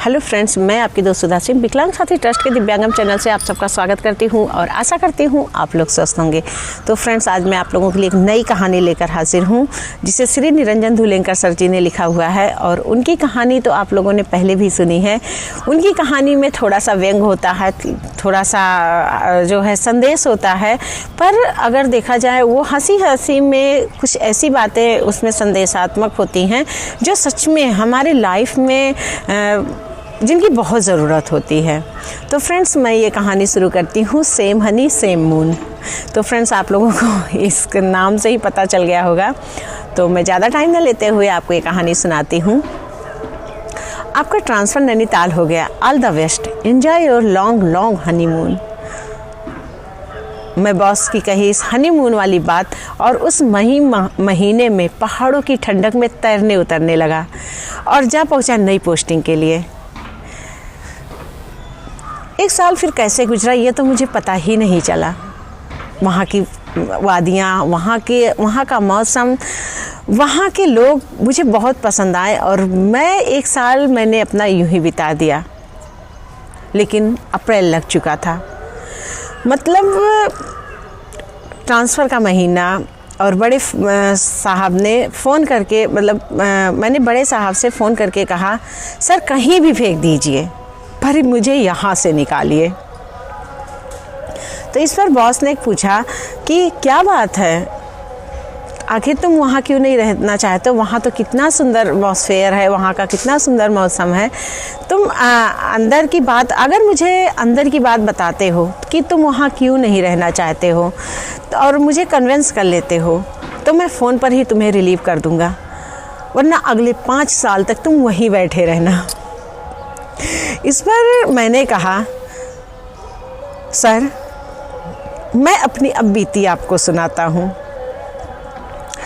Hello friends, मैं आपकी दोस्त सुधा सिंह विकलांग साथी ट्रस्ट के दिव्यांगम चैनल से आप सबका स्वागत करती हूं और आशा करती हूं आप लोग स्वस्थ होंगे। तो फ्रेंड्स, आज मैं आप लोगों के लिए एक नई कहानी लेकर हाजिर हूं जिसे श्री निरंजन धुलेंकर सर जी ने लिखा हुआ है। और उनकी कहानी तो आप लोगों ने पहले भी सुनी है। उनकी कहानी में थोड़ा सा व्यंग होता है, थोड़ा सा जो है संदेश होता है, पर अगर देखा जाए वो हंसी हंसी में कुछ ऐसी बातें उसमें संदेशात्मक होती हैं जो सच में हमारे लाइफ में जिनकी बहुत ज़रूरत होती है। तो फ्रेंड्स, मैं ये कहानी शुरू करती हूँ, सेम हनी सेम मून। तो फ्रेंड्स, आप लोगों को इस नाम से ही पता चल गया होगा, तो मैं ज़्यादा टाइम न लेते हुए आपको ये कहानी सुनाती हूँ। आपका ट्रांसफ़र नैनीताल हो गया, all the best, enjoy your long long honeymoon. मैं बॉस की कही इस हनीमून वाली बात और उस महीने में पहाड़ों की ठंडक में तैरने उतरने लगा और जा पहुंचा नई पोस्टिंग के लिए। एक साल फिर कैसे गुजरा ये तो मुझे पता ही नहीं चला। वहाँ की वादियाँ, वहाँ का मौसम, वहाँ के लोग मुझे बहुत पसंद आए और मैं एक साल मैंने अपना यूं ही बिता दिया। लेकिन अप्रैल लग चुका था, मतलब ट्रांसफ़र का महीना, और बड़े साहब ने फ़ोन करके, मतलब मैंने बड़े साहब से फ़ोन करके कहा, सर कहीं भी फेंक दीजिए पर मुझे यहाँ से निकालिए। तो इस पर बॉस ने पूछा कि क्या बात है, आखिर तुम वहाँ क्यों नहीं रहना चाहते हो? वहाँ तो कितना सुंदर एटमॉस्फेयर है, वहाँ का कितना सुंदर मौसम है। तुम अंदर की बात, अगर मुझे अंदर की बात बताते हो कि तुम वहाँ क्यों नहीं रहना चाहते हो और मुझे कन्विंस कर लेते हो तो मैं फ़ोन पर ही तुम्हें रिलीव कर दूँगा, वरना अगले 5 साल तक तुम वहीं बैठे रहना। इस पर मैंने कहा, सर मैं अपनी अब बीती आपको सुनाता हूँ।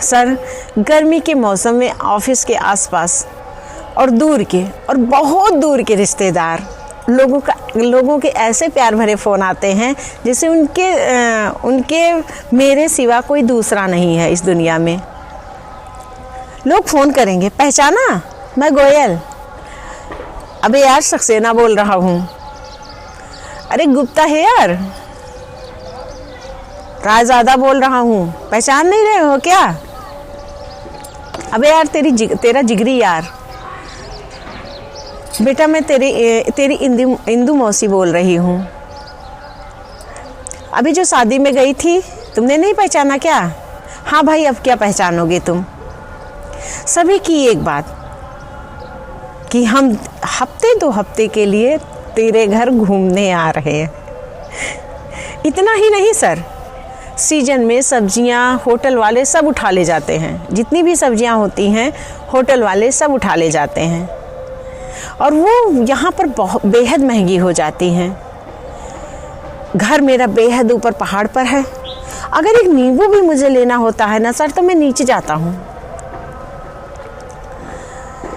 सर, गर्मी के मौसम में ऑफिस के आसपास और दूर के और बहुत दूर के रिश्तेदार लोगों के ऐसे प्यार भरे फ़ोन आते हैं जैसे उनके मेरे सिवा कोई दूसरा नहीं है इस दुनिया में। लोग फ़ोन करेंगे, पहचाना, मैं गोयल। अबे यार, सक्सेना बोल रहा हूँ। अरे गुप्ता है यार, रायज़ादा बोल रहा हूँ, पहचान नहीं रहे हो क्या? अबे यार, तेरा जिगरी यार। बेटा, मैं तेरी इंदू मौसी बोल रही हूँ। अभी जो शादी में गई थी, तुमने नहीं पहचाना क्या? हाँ भाई, अब क्या पहचानोगे तुम? सभी की एक बात कि हम हफ्ते 2 हफ्ते के लिए तेरे घर घूमने आ रहे हैं। इतना ही नहीं सर, सीजन में सब्जियां होटल वाले सब उठा ले जाते हैं। जितनी भी सब्जियां होती हैं होटल वाले सब उठा ले जाते हैं और वो यहाँ पर बहुत बेहद महंगी हो जाती हैं। घर मेरा बेहद ऊपर पहाड़ पर है। अगर एक नींबू भी मुझे लेना होता है ना सर, तो मैं नीचे जाता हूँ।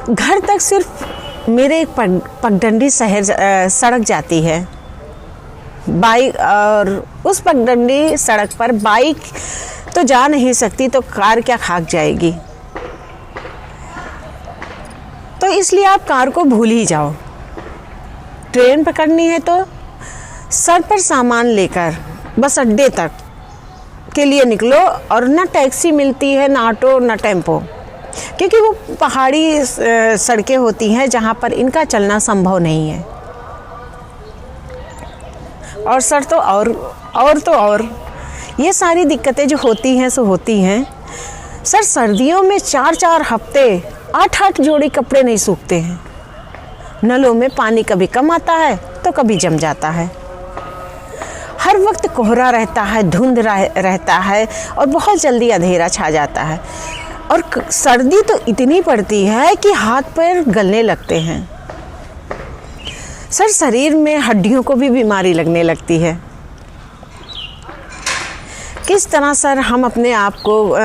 घर तक सिर्फ मेरे एक पगडंडी सड़क जाती है बाइक, और उस पगडंडी सड़क पर बाइक तो जा नहीं सकती, तो कार क्या खाक जाएगी। तो इसलिए आप कार को भूल ही जाओ। ट्रेन पकड़नी है तो सर पर सामान लेकर बस अड्डे तक के लिए निकलो, और ना टैक्सी मिलती है, ना ऑटो, ना टेम्पो, क्योंकि वो पहाड़ी सड़कें होती हैं जहाँ पर इनका चलना संभव नहीं है। और सर तो और ये सारी दिक्कतें जो होती हैं सो होती हैं। सर, सर्दियों में 4-4 हफ्ते 8-8 जोड़ी कपड़े नहीं सूखते हैं। नलों में पानी कभी कम आता है तो कभी जम जाता है। हर वक्त कोहरा रहता है, धुंध रहता है और बहुत जल्दी अंधेरा छा जाता है। और सर्दी तो इतनी पड़ती है कि हाथ पैर गलने लगते हैं। सर, शरीर में हड्डियों को भी बीमारी लगने लगती है। किस तरह सर हम अपने आप को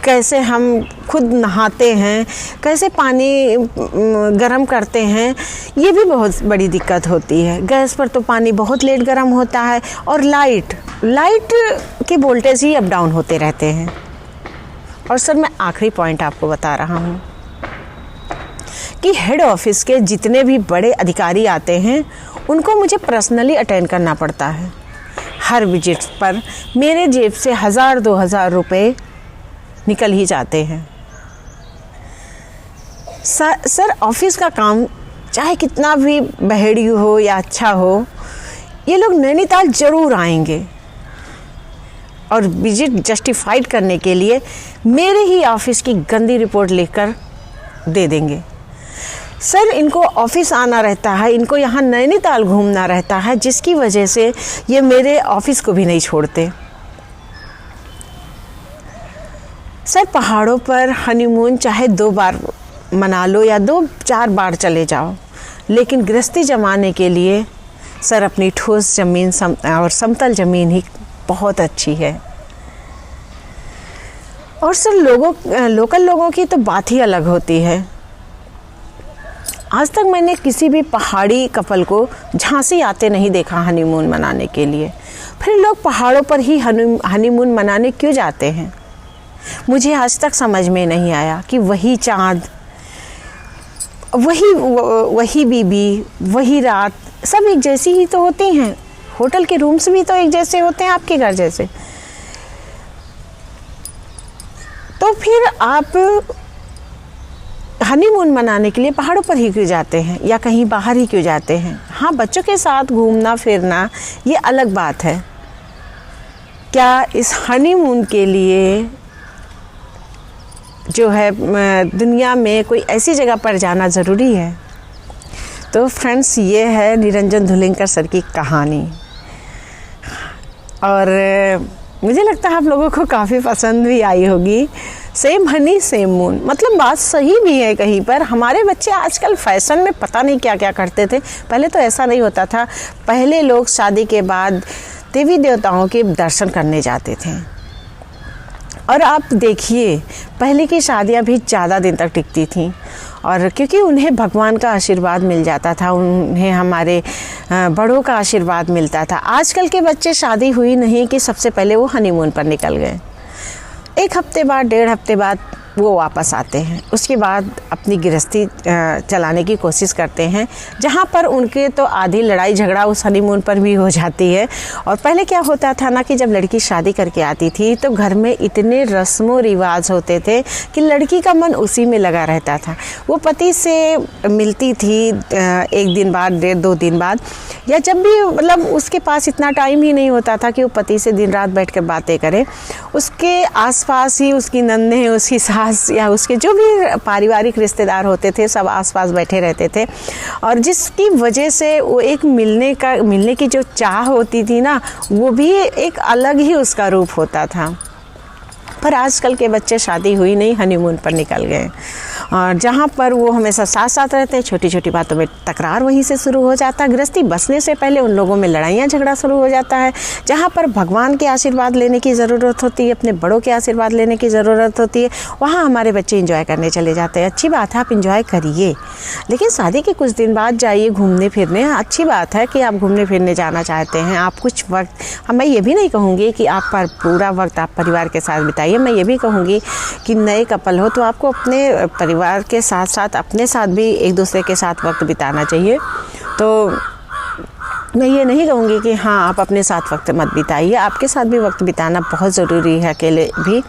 कैसे हम खुद नहाते हैं, कैसे पानी गर्म करते हैं, ये भी बहुत बड़ी दिक्कत होती है। गैस पर तो पानी बहुत लेट गर्म होता है और लाइट के वोल्टेज ही अप डाउन होते रहते हैं। और सर, मैं आखिरी पॉइंट आपको बता रहा हूँ कि हेड ऑफिस के जितने भी बड़े अधिकारी आते हैं उनको मुझे पर्सनली अटेंड करना पड़ता है। हर विजिट पर मेरे जेब से 1000-2000 रुपये निकल ही जाते हैं। सर ऑफिस का काम चाहे कितना भी बहेड़ी हो या अच्छा हो, ये लोग नैनीताल ज़रूर आएंगे और विजिट जस्टिफाइड करने के लिए मेरे ही ऑफिस की गंदी रिपोर्ट लेकर दे देंगे। सर इनको ऑफिस आना रहता है, इनको यहाँ नैनीताल घूमना रहता है, जिसकी वजह से ये मेरे ऑफिस को भी नहीं छोड़ते। सर पहाड़ों पर हनीमून चाहे 2 बार मना लो या 2-4 बार चले जाओ, लेकिन गृहस्थी जमाने के लिए सर अपनी ठोस ज़मीन और समतल ज़मीन ही बहुत अच्छी है। और सर लोकल लोगों की तो बात ही अलग होती है। आज तक मैंने किसी भी पहाड़ी कपल को झांसी आते नहीं देखा हनीमून मनाने के लिए। फिर लोग पहाड़ों पर ही हनीमून मनाने क्यों जाते हैं? मुझे आज तक समझ में नहीं आया कि वही चाँद, वही बीबी, वही रात सब एक जैसी ही तो होती हैं। होटल के रूम्स भी तो एक जैसे होते हैं आपके घर जैसे। तो फिर आप हनीमून मनाने के लिए पहाड़ों पर ही क्यों जाते हैं या कहीं बाहर ही क्यों जाते हैं? हाँ, बच्चों के साथ घूमना फिरना ये अलग बात है। क्या इस हनीमून के लिए जो है दुनिया में कोई ऐसी जगह पर जाना ज़रूरी है? तो फ्रेंड्स, ये है निरंजन धुलिंकर सर की कहानी और मुझे लगता है आप लोगों को काफ़ी पसंद भी आई होगी। सेम हनी सेम मून, मतलब बात सही भी है कहीं पर। हमारे बच्चे आजकल फैशन में पता नहीं क्या क्या करते थे। पहले तो ऐसा नहीं होता था। पहले लोग शादी के बाद देवी देवताओं के दर्शन करने जाते थे। और आप देखिए, पहले की शादियां भी ज़्यादा दिन तक टिकती थीं, और क्योंकि उन्हें भगवान का आशीर्वाद मिल जाता था, उन्हें हमारे बड़ों का आशीर्वाद मिलता था। आजकल के बच्चे शादी हुई नहीं कि सबसे पहले वो हनीमून पर निकल गए। 1 हफ्ते बाद, 1.5 हफ्ते बाद वो वापस आते हैं। उसके बाद अपनी गृहस्थी चलाने की कोशिश करते हैं, जहाँ पर उनके तो आधी लड़ाई झगड़ा उस हनीमून पर भी हो जाती है। और पहले क्या होता था ना कि जब लड़की शादी करके आती थी तो घर में इतने रस्मों रिवाज होते थे कि लड़की का मन उसी में लगा रहता था। वो पति से मिलती थी 1 दिन बाद, 1.5-2 दिन बाद, या जब भी, मतलब उसके पास इतना टाइम ही नहीं होता था कि वो पति से दिन रात बैठ कर बातें करे। उसके आसपास ही उसकी नन्हें, उसकी सास या उसके जो भी पारिवारिक रिश्तेदार होते थे सब आसपास बैठे रहते थे, और जिसकी वजह से वो एक मिलने की जो चाह होती थी ना, वो भी एक अलग ही उसका रूप होता था। पर आजकल के बच्चे शादी हुई नहीं, हनीमून पर निकल गए, और जहाँ पर वो हमेशा साथ साथ रहते हैं, छोटी छोटी बातों में तकरार वहीं से शुरू हो जाता है। गृहस्थी बसने से पहले उन लोगों में लड़ाइयाँ झगड़ा शुरू हो जाता है। जहाँ पर भगवान के आशीर्वाद लेने की ज़रूरत होती है, अपने बड़ों के आशीर्वाद लेने की ज़रूरत होती है, वहाँ हमारे बच्चे इंजॉय करने चले जाते हैं। अच्छी बात है, आप इंजॉय करिए, लेकिन शादी के कुछ दिन बाद जाइए घूमने फिरने। अच्छी बात है कि आप घूमने फिरने जाना चाहते हैं। आप कुछ वक्त, मैं ये भी नहीं कहूँगी कि आप पर पूरा वक्त आप परिवार के साथ बिताइए। मैं ये भी कहूँगी कि नए कपल हो तो आपको अपने परिवार के साथ साथ अपने साथ भी एक दूसरे के साथ वक्त बिताना चाहिए। तो मैं ये नहीं कहूँगी कि हाँ आप अपने साथ वक्त मत बिताइए, आपके साथ भी वक्त बिताना बहुत ज़रूरी है, अकेले भी।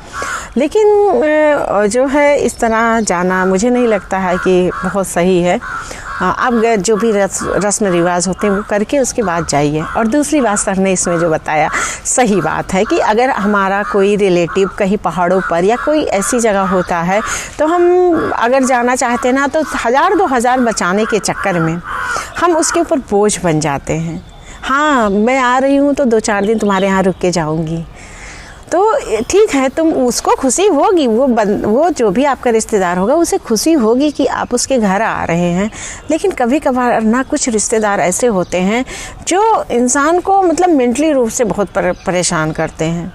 लेकिन जो है इस तरह जाना मुझे नहीं लगता है कि बहुत सही है। आप जो भी रस्म रिवाज होते हैं वो करके उसके बाद जाइए। और दूसरी बात सर ने इसमें जो बताया सही बात है कि अगर हमारा कोई रिलेटिव कहीं पहाड़ों पर या कोई ऐसी जगह होता है तो हम अगर जाना चाहते हैं ना, तो 1000-2000 बचाने के चक्कर में हम उसके ऊपर बोझ बन जाते हैं। हाँ, मैं आ रही हूँ तो 2-4 दिन तुम्हारे यहाँ रुक के जाऊँगी, तो ठीक है, तुम उसको खुशी होगी, वो जो भी आपका रिश्तेदार होगा उसे खुशी होगी कि आप उसके घर आ रहे हैं। लेकिन कभी कभार ना कुछ रिश्तेदार ऐसे होते हैं जो इंसान को मतलब मेंटली रूप से बहुत परेशान करते हैं।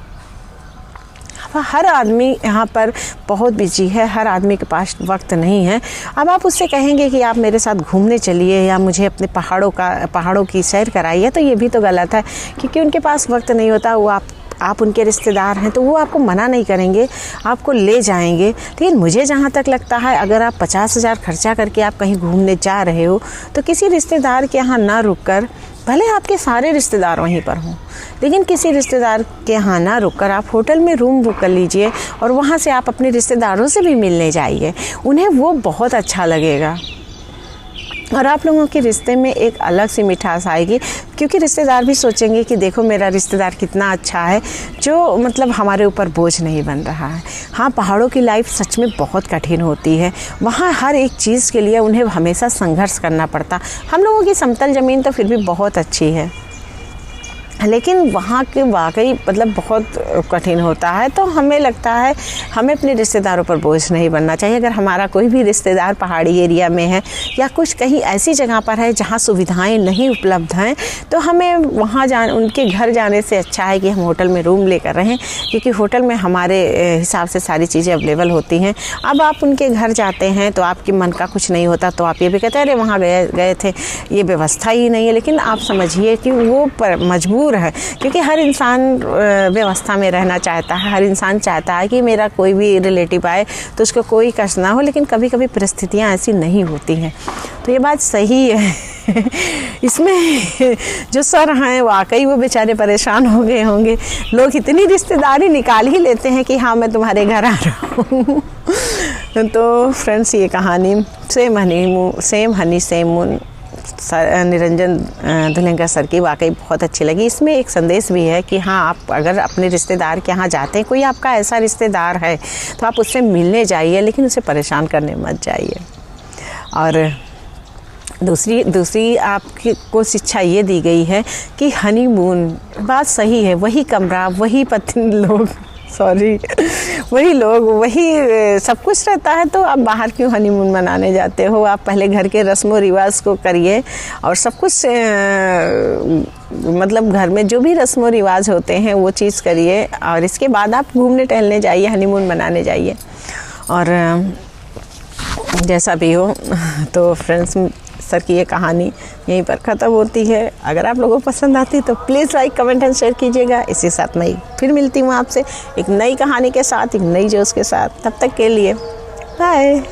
हर आदमी यहाँ पर बहुत बिजी है, हर आदमी के पास वक्त नहीं है। अब आप उससे कहेंगे कि आप मेरे साथ घूमने चलिए या मुझे अपने पहाड़ों की सैर कराइए, तो ये भी तो गलत है, क्योंकि उनके पास वक्त नहीं होता। वो आप उनके रिश्तेदार हैं तो वो आपको मना नहीं करेंगे, आपको ले जाएंगे। लेकिन मुझे जहाँ तक लगता है अगर आप 50,000 खर्चा करके आप कहीं घूमने जा रहे हो तो किसी रिश्तेदार के यहाँ ना रुककर, भले आपके सारे रिश्तेदार वहीं पर हों, लेकिन किसी रिश्तेदार के यहाँ ना रुककर आप होटल में रूम बुक कर लीजिए और वहाँ से आप अपने रिश्तेदारों से भी मिलने जाइए। उन्हें वो बहुत अच्छा लगेगा और आप लोगों के रिश्ते में एक अलग सी मिठास आएगी, क्योंकि रिश्तेदार भी सोचेंगे कि देखो मेरा रिश्तेदार कितना अच्छा है, जो मतलब हमारे ऊपर बोझ नहीं बन रहा है। हाँ, पहाड़ों की लाइफ सच में बहुत कठिन होती है। वहाँ हर एक चीज़ के लिए उन्हें हमेशा संघर्ष करना पड़ता। हम लोगों की समतल ज़मीन तो फिर भी बहुत अच्छी है, लेकिन वहाँ के वाकई मतलब बहुत कठिन होता है। तो हमें लगता है हमें अपने रिश्तेदारों पर बोझ नहीं बनना चाहिए। अगर हमारा कोई भी रिश्तेदार पहाड़ी एरिया में है या कुछ कहीं ऐसी जगह पर है जहाँ सुविधाएं नहीं उपलब्ध हैं, तो हमें वहाँ उनके घर जाने से अच्छा है कि हम होटल में रूम लेकर रहें, क्योंकि होटल में हमारे हिसाब से सारी चीज़ें अवेलेबल होती हैं। अब आप उनके घर जाते हैं तो आपके मन का कुछ नहीं होता, तो आप ये भी कहते हैं अरे वहाँ गए थे, ये व्यवस्था ही नहीं है। लेकिन आप समझिए कि वो मजबूर है, क्योंकि हर इंसान व्यवस्था में रहना चाहता है। हर इंसान चाहता है कि मेरा कोई भी रिलेटिव आए तो उसको कोई कष्ट ना हो, लेकिन कभी कभी परिस्थितियाँ ऐसी नहीं होती हैं। तो ये बात सही है। इसमें जो सर हैं वाकई वो बेचारे परेशान हो गए होंगे। लोग इतनी रिश्तेदारी निकाल ही लेते हैं कि हाँ मैं तुम्हारे घर आ रहा हूँ। तो फ्रेंड्स, ये कहानी same honey same moon Niranjan Dhulekar sir की वाकई बहुत अच्छी लगी। इसमें एक संदेश भी है कि हाँ, आप अगर अपने रिश्तेदार के यहाँ जाते हैं, कोई आपका ऐसा रिश्तेदार है तो आप उससे मिलने जाइए, लेकिन उसे परेशान करने मत जाइए। और दूसरी आपको शिक्षा ये दी गई है कि हनीमून, बात सही है, वही कमरा, वही पत्नी लोग, वही लोग, वही सब कुछ रहता है, तो आप बाहर क्यों हनीमून मनाने जाते हो? आप पहले घर के रस्मों रिवाज को करिए और सब कुछ मतलब घर में जो भी रस्मों रिवाज होते हैं वो चीज़ करिए, और इसके बाद आप घूमने टहलने जाइए, हनीमून मनाने जाइए। और जैसा भी हो, तो फ्रेंड्स, सर की ये कहानी यहीं पर ख़त्म होती है। अगर आप लोगों को पसंद आती तो please like, comment and share कीजिएगा। इसी साथ मैं फिर मिलती हूँ आपसे एक नई कहानी के साथ, एक नई जोश के साथ। तब तक के लिए बाय।